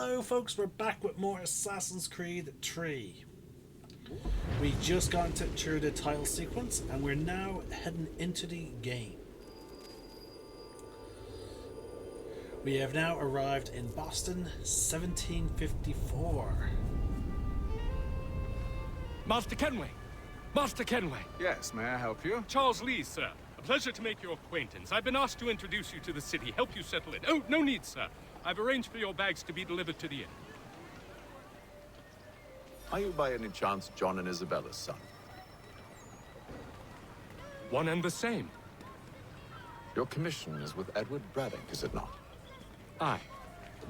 Hello folks, we're back with more Assassin's Creed 3. We just got through the title sequence and we're now heading into the game. We have now arrived in Boston, 1754. Master Kenway! Master Kenway! Yes, may I help you? Charles Lee, sir. A pleasure to make your acquaintance. I've been asked to introduce you to the city, help you settle in. Oh, no need, sir. I've arranged for your bags to be delivered to the inn. Are you by any chance John and Isabella's son? One and the same. Your commission is with Edward Braddock, is it not? Aye.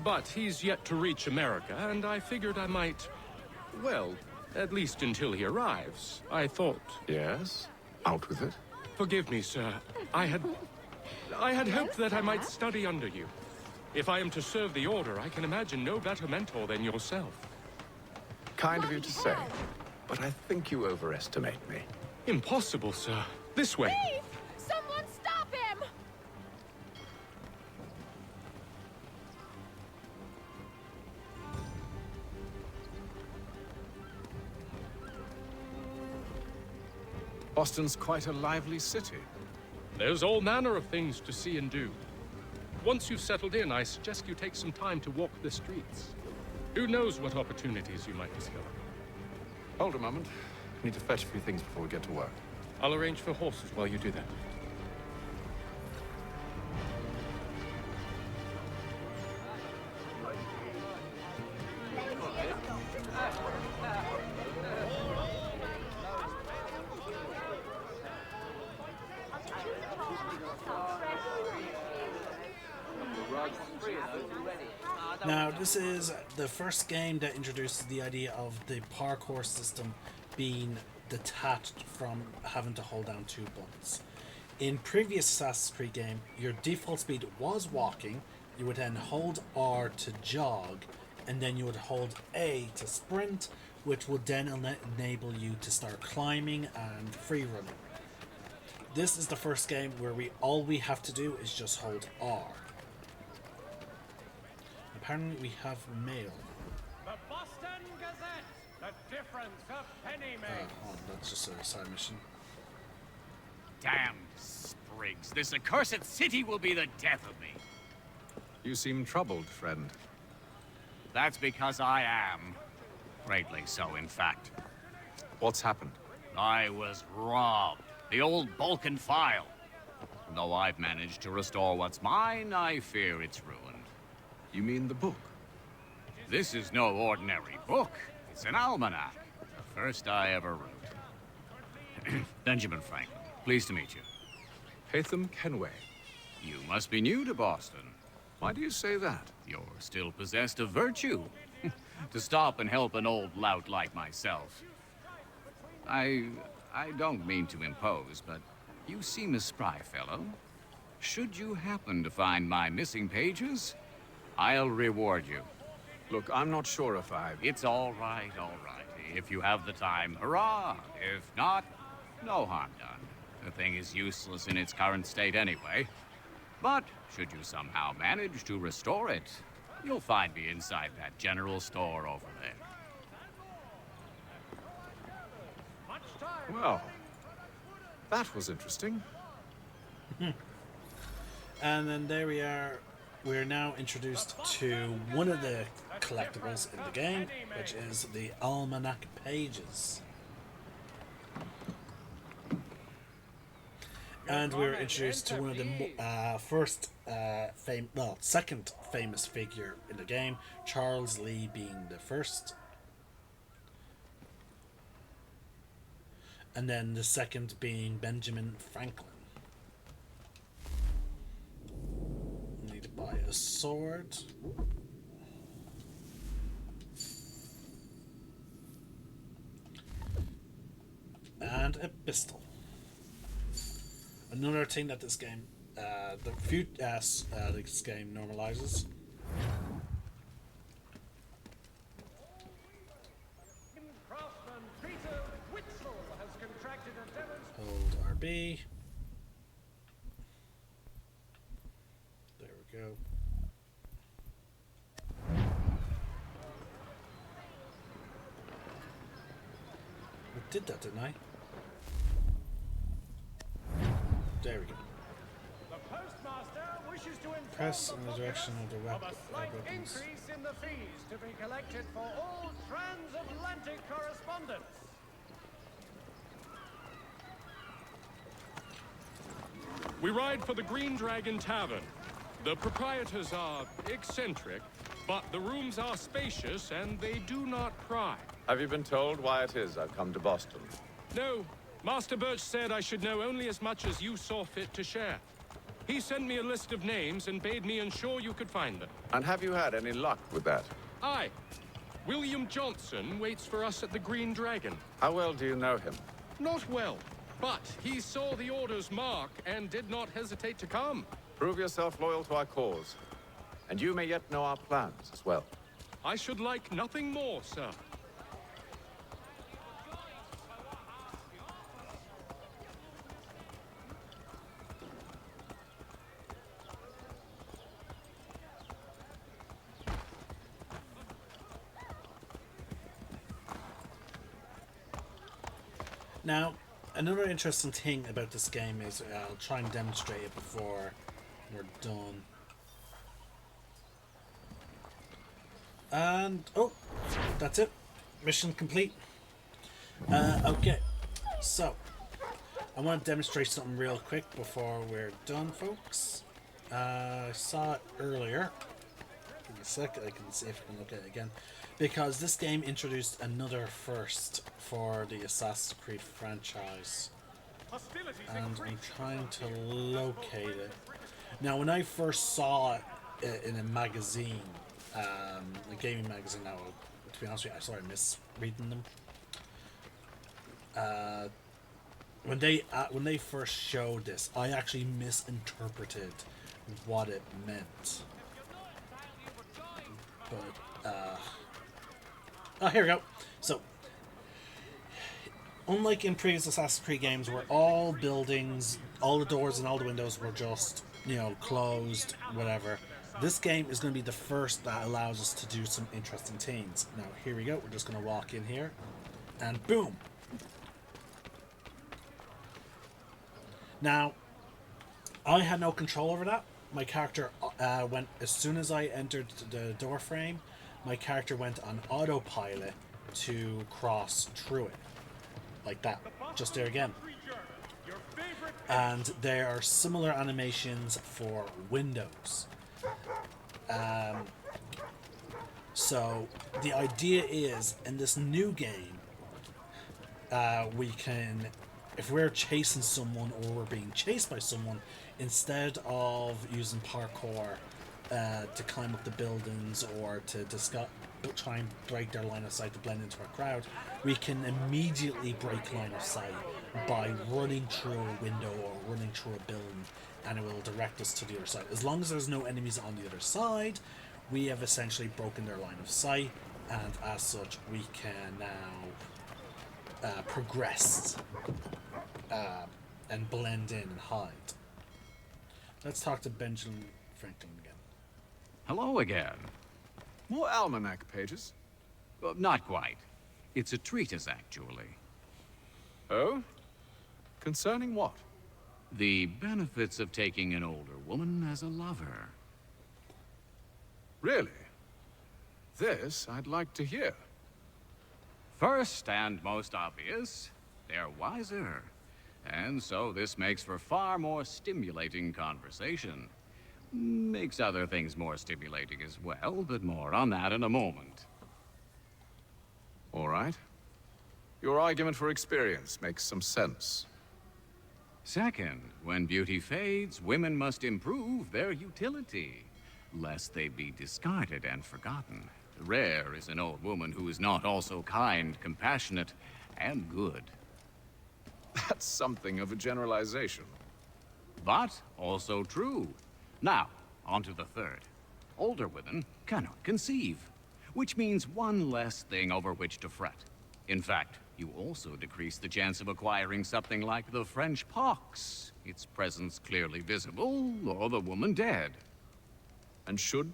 But he's yet to reach America, and I figured I might... Well, at least until he arrives. I thought... Yes? Out with it? Forgive me, sir. I had hoped that I might study under you. If I am to serve the Order, I can imagine no better mentor than yourself. Kind of you to say, but I think you overestimate me. Impossible, sir. This way. Thief! Someone stop him! Boston's quite a lively city. There's all manner of things to see and do. Once you've settled in, I suggest you take some time to walk the streets. Who knows what opportunities you might discover. Hold a moment. I need to fetch a few things before we get to work. I'll arrange for horses while you do that. Now, this is the first game that introduces the idea of the parkour system being detached from having to hold down two buttons. In previous Assassin's Creed game, your default speed was walking, you would then hold R to jog, and then you would hold A to sprint, which would then enable you to start climbing and free running. This is the first game where all we have to do is just hold R. Apparently we have mail. The Boston Gazette, the difference a penny makes. Oh, that's just a side mission. Damn sprigs. This accursed city will be the death of me. You seem troubled, friend. That's because I am. Greatly so, in fact. What's happened? I was robbed. The old Balkan file. Though I've managed to restore what's mine, I fear it's ruined. You mean the book? This is no ordinary book. It's an almanac. The first I ever wrote. Benjamin Franklin, pleased to meet you. Haytham Kenway. You must be new to Boston. Why do you say that? You're still possessed of virtue. To stop and help an old lout like myself. I don't mean to impose, but you seem a spry fellow. Should you happen to find my missing pages, I'll reward you. Look, I'm not sure if I... It's all right, all right. If you have the time, hurrah! If not, no harm done. The thing is useless in its current state anyway. But should you somehow manage to restore it, you'll find me inside that general store over there. Well, that was interesting. And then there we are. We're now introduced to one of the collectibles in the game, which is the Almanac Pages. And we're introduced to one of the second famous figure in the game, Charles Lee being the first. And then the second being Benjamin Franklin. Need to buy a sword. And a pistol. Another thing that this game, this game normalizes. Craftsman Peter Witzel has contracted a demonstration. Hold RB. There we go. did that, didn't I? There we go. The postmaster wishes to inform Press the in the direction of the populace weapon. of a slight increase in the fees to be collected for all transatlantic correspondence. We ride for the Green Dragon Tavern. The proprietors are eccentric, but the rooms are spacious and they do not pry. Have you been told why it is I've come to Boston? No, Master Birch said I should know only as much as you saw fit to share. He sent me a list of names and bade me ensure you could find them. And have you had any luck with that? Aye. William Johnson waits for us at the Green Dragon. How well do you know him? Not well, but he saw the order's mark and did not hesitate to come. Prove yourself loyal to our cause. And you may yet know our plans as well. I should like nothing more, sir. Now, another interesting thing about this game is I'll try and demonstrate it before we're done. And, oh, that's it. Mission complete. Okay, so I want to demonstrate something real quick before we're done, folks. I saw it earlier. Give me a sec, I can see if I can look at it again. Because this game introduced another first for the Assassin's Creed franchise. And I'm trying to locate it. Now, when I first saw it in a magazine, a gaming magazine, now, to be honest with you, I sort of misreading them. When they first showed this, I actually misinterpreted what it meant. But, oh, here we go. So, unlike in previous Assassin's Creed games where all buildings, all the doors and all the windows were just, you know, closed, whatever, this game is going to be the first that allows us to do some interesting things. Now, here we go. We're just going to walk in here, and boom. Now, I had no control over that. My character went, as soon as I entered the door frame, my character went on autopilot to cross through it. Like that. Just there again. And there are similar animations for windows. So the idea is, in this new game, we can, if we're chasing someone or we're being chased by someone, instead of using parkour to climb up the buildings or to try and break their line of sight to blend into a crowd, we can immediately break line of sight by running through a window or running through a building, and it will direct us to the other side. As long as there's no enemies on the other side, we have essentially broken their line of sight, and as such we can now progress and blend in and hide. Let's talk to Benjamin Franklin again. Hello again. More almanac pages? Not quite. It's a treatise, actually. Oh? Concerning what? The benefits of taking an older woman as a lover. Really? This I'd like to hear. First and most obvious, they're wiser. And so this makes for far more stimulating conversation. Makes other things more stimulating as well, but more on that in a moment. All right. Your argument for experience makes some sense. Second, when beauty fades, women must improve their utility, lest they be discarded and forgotten. Rare is an old woman who is not also kind, compassionate, and good. That's something of a generalization. But also true. Now, on to the third. Older women cannot conceive, which means one less thing over which to fret. In fact, you also decrease the chance of acquiring something like the French pox, its presence clearly visible, or the woman dead. And should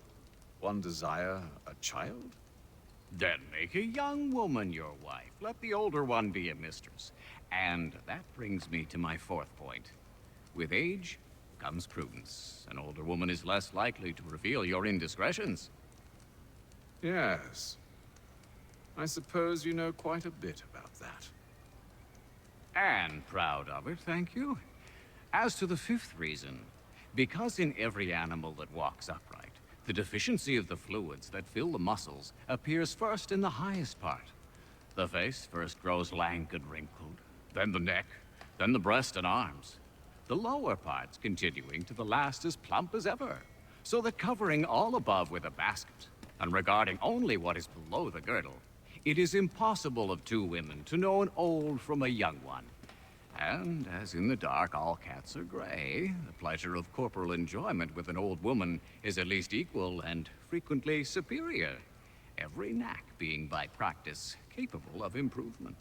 one desire a child? Then make a young woman your wife. Let the older one be a mistress. And that brings me to my fourth point. With age comes prudence. An older woman is less likely to reveal your indiscretions. Yes. I suppose you know quite a bit about that. And proud of it, thank you. As to the fifth reason, because in every animal that walks upright, the deficiency of the fluids that fill the muscles appears first in the highest part. The face first grows lank and wrinkled, then the neck, then the breast and arms. The lower parts continuing to the last as plump as ever, so that covering all above with a basket, and regarding only what is below the girdle, it is impossible of two women to know an old from a young one. And as in the dark all cats are gray, the pleasure of corporal enjoyment with an old woman is at least equal and frequently superior, every knack being by practice capable of improvement.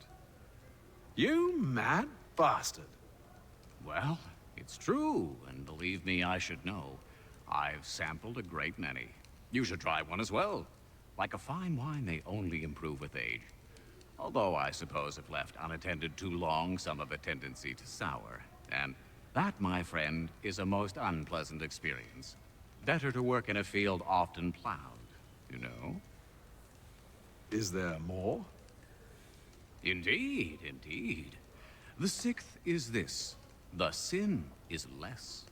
You mad bastard! Well, it's true, and believe me, I should know. I've sampled a great many. You should try one as well. Like a fine wine, they only improve with age. Although I suppose if left unattended too long, some have a tendency to sour. And that, my friend, is a most unpleasant experience. Better to work in a field often plowed, you know? Is there more? Indeed, indeed. The sixth is this. The sin is less.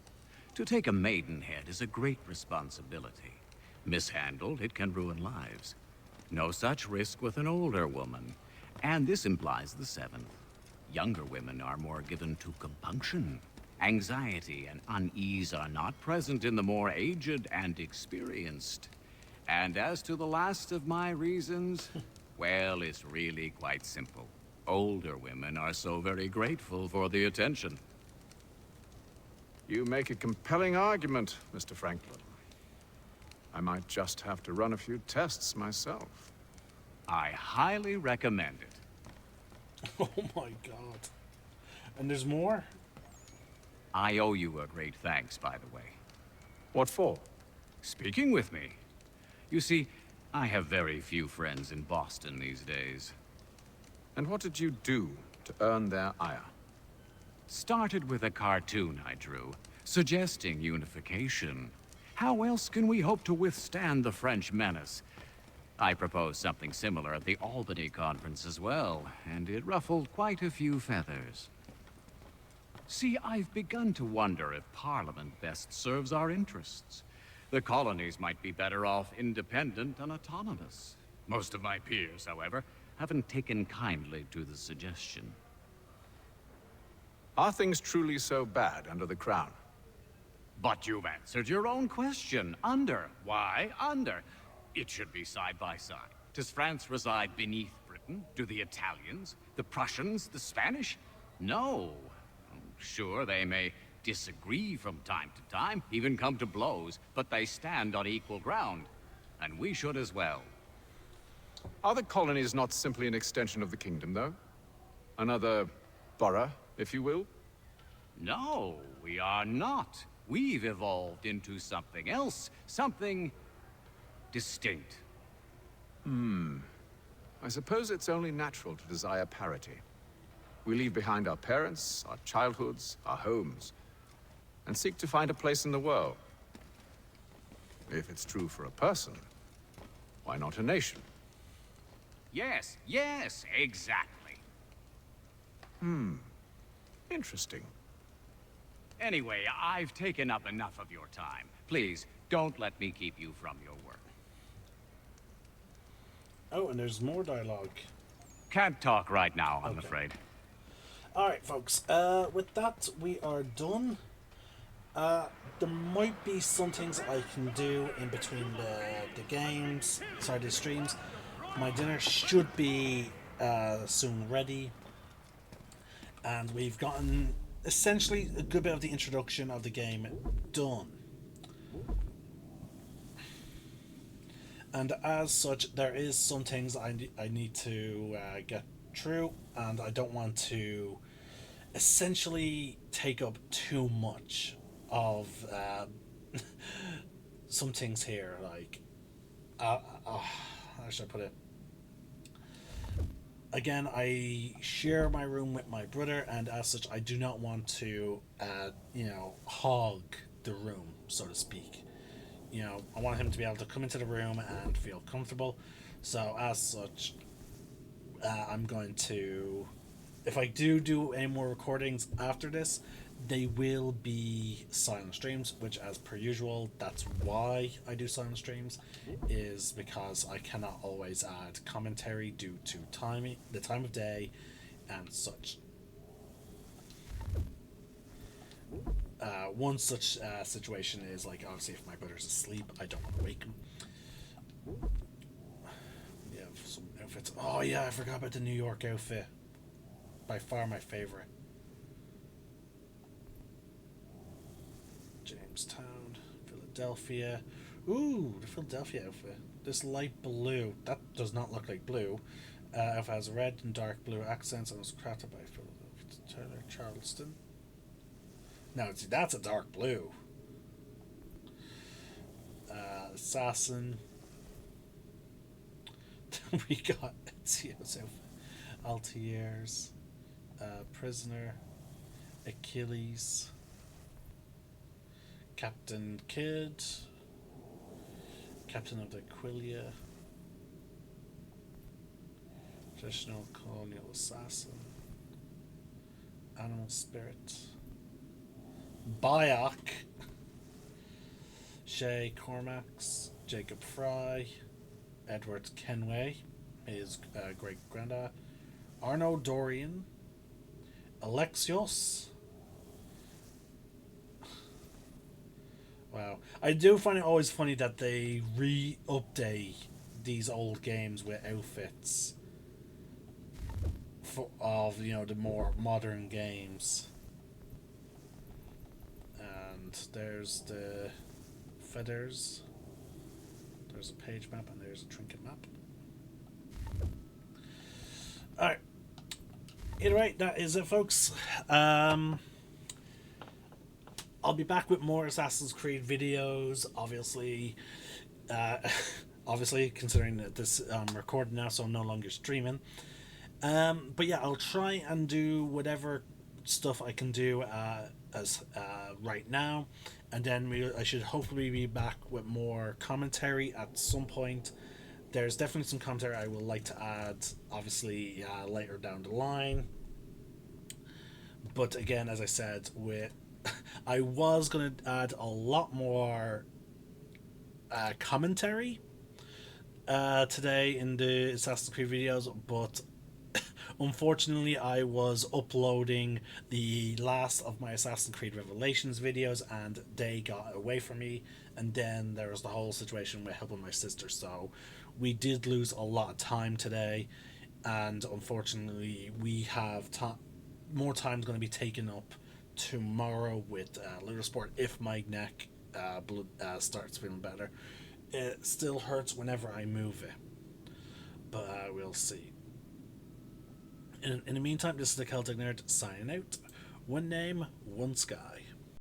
To take a maidenhead is a great responsibility. Mishandled, it can ruin lives. No such risk with an older woman. And this implies the seventh. Younger women are more given to compunction. Anxiety and unease are not present in the more aged and experienced. And as to the last of my reasons, well, it's really quite simple. Older women are so very grateful for the attention. You make a compelling argument, Mr. Franklin. I might just have to run a few tests myself. I highly recommend it. Oh my god. And there's more? I owe you a great thanks, by the way. What for? Speaking with me. You see, I have very few friends in Boston these days. And what did you do to earn their ire? Started with a cartoon I drew, suggesting unification. How else can we hope to withstand the French menace? I proposed something similar at the Albany conference as well, and it ruffled quite a few feathers. See, I've begun to wonder if Parliament best serves our interests. The colonies might be better off independent and autonomous. Most of my peers, however, haven't taken kindly to the suggestion. Are things truly so bad under the Crown? But you've answered your own question. Under. Why under? It should be side by side. Does France reside beneath Britain? Do the Italians, the Prussians, the Spanish? No. Sure, they may disagree from time to time, even come to blows, but they stand on equal ground. And we should as well. Are the colonies not simply an extension of the kingdom, though? Another borough, if you will? No, we are not. We've evolved into something else, something distinct. I suppose it's only natural to desire parity. We leave behind our parents, our childhoods, our homes, and seek to find a place in the world. If it's true for a person, why not a nation? Yes, yes, exactly. Interesting. Anyway, I've taken up enough of your time. Please, don't let me keep you from your work. Oh, and there's more dialogue. Can't talk right now, I'm Okay. afraid. Alright, folks. With that, we are done. There might be some things I can do in between the games, sorry, the streams. My dinner should be soon ready. And we've gotten essentially a good bit of the introduction of the game done. And as such, there is some things I need to get through, and I don't want to essentially take up too much of some things here. Like, how should I put it? again, I share my room with my brother, and as such, I do not want to, hog the room, so to speak. I want him to be able to come into the room and feel comfortable. So as such, I'm going to, if I do any more recordings after this, they will be silent streams, which, as per usual, that's why I do silent streams, is because I cannot always add commentary due to timing, the time of day, and such. One such situation is, like, obviously if my brother's asleep, I don't want to wake him. We have some outfits. Oh yeah, I forgot about the New York outfit. By far my favorite. Jamestown, Philadelphia. Ooh, the Philadelphia outfit. This light blue. That does not look like blue. It has red and dark blue accents and was crafted by Taylor Charleston. No, see, that's a dark blue. Assassin. We got Ezio's outfit. Altair's. Prisoner. Achilles. Captain Kidd. Captain of the Aquilia. Traditional colonial assassin. Animal spirit. Bayek. Shay Cormax. Jacob Fry. Edward Kenway, his great granddad. Arno Dorian. Alexios. Wow. I do find it always funny that they re-update these old games with outfits of the more modern games. And there's the feathers. There's a page map and there's a trinket map. Alright. Either way, that is it, folks. I'll be back with more Assassin's Creed videos, obviously. Obviously, considering that this I'm recording now, so I'm no longer streaming. But yeah, I'll try and do whatever stuff I can do as right now, and then I should hopefully be back with more commentary at some point. There's definitely some commentary I would like to add, obviously, later down the line. But again, as I said, I was going to add a lot more commentary today in the Assassin's Creed videos, but unfortunately I was uploading the last of my Assassin's Creed Revelations videos and they got away from me, and then there was the whole situation with helping my sister, so we did lose a lot of time today, and unfortunately we have more time going to be taken up tomorrow with Ludo Sport if my neck starts feeling better. It still hurts whenever I move it, but we'll see. In the meantime, this is the Celtic Nerd signing out. One name, one sky.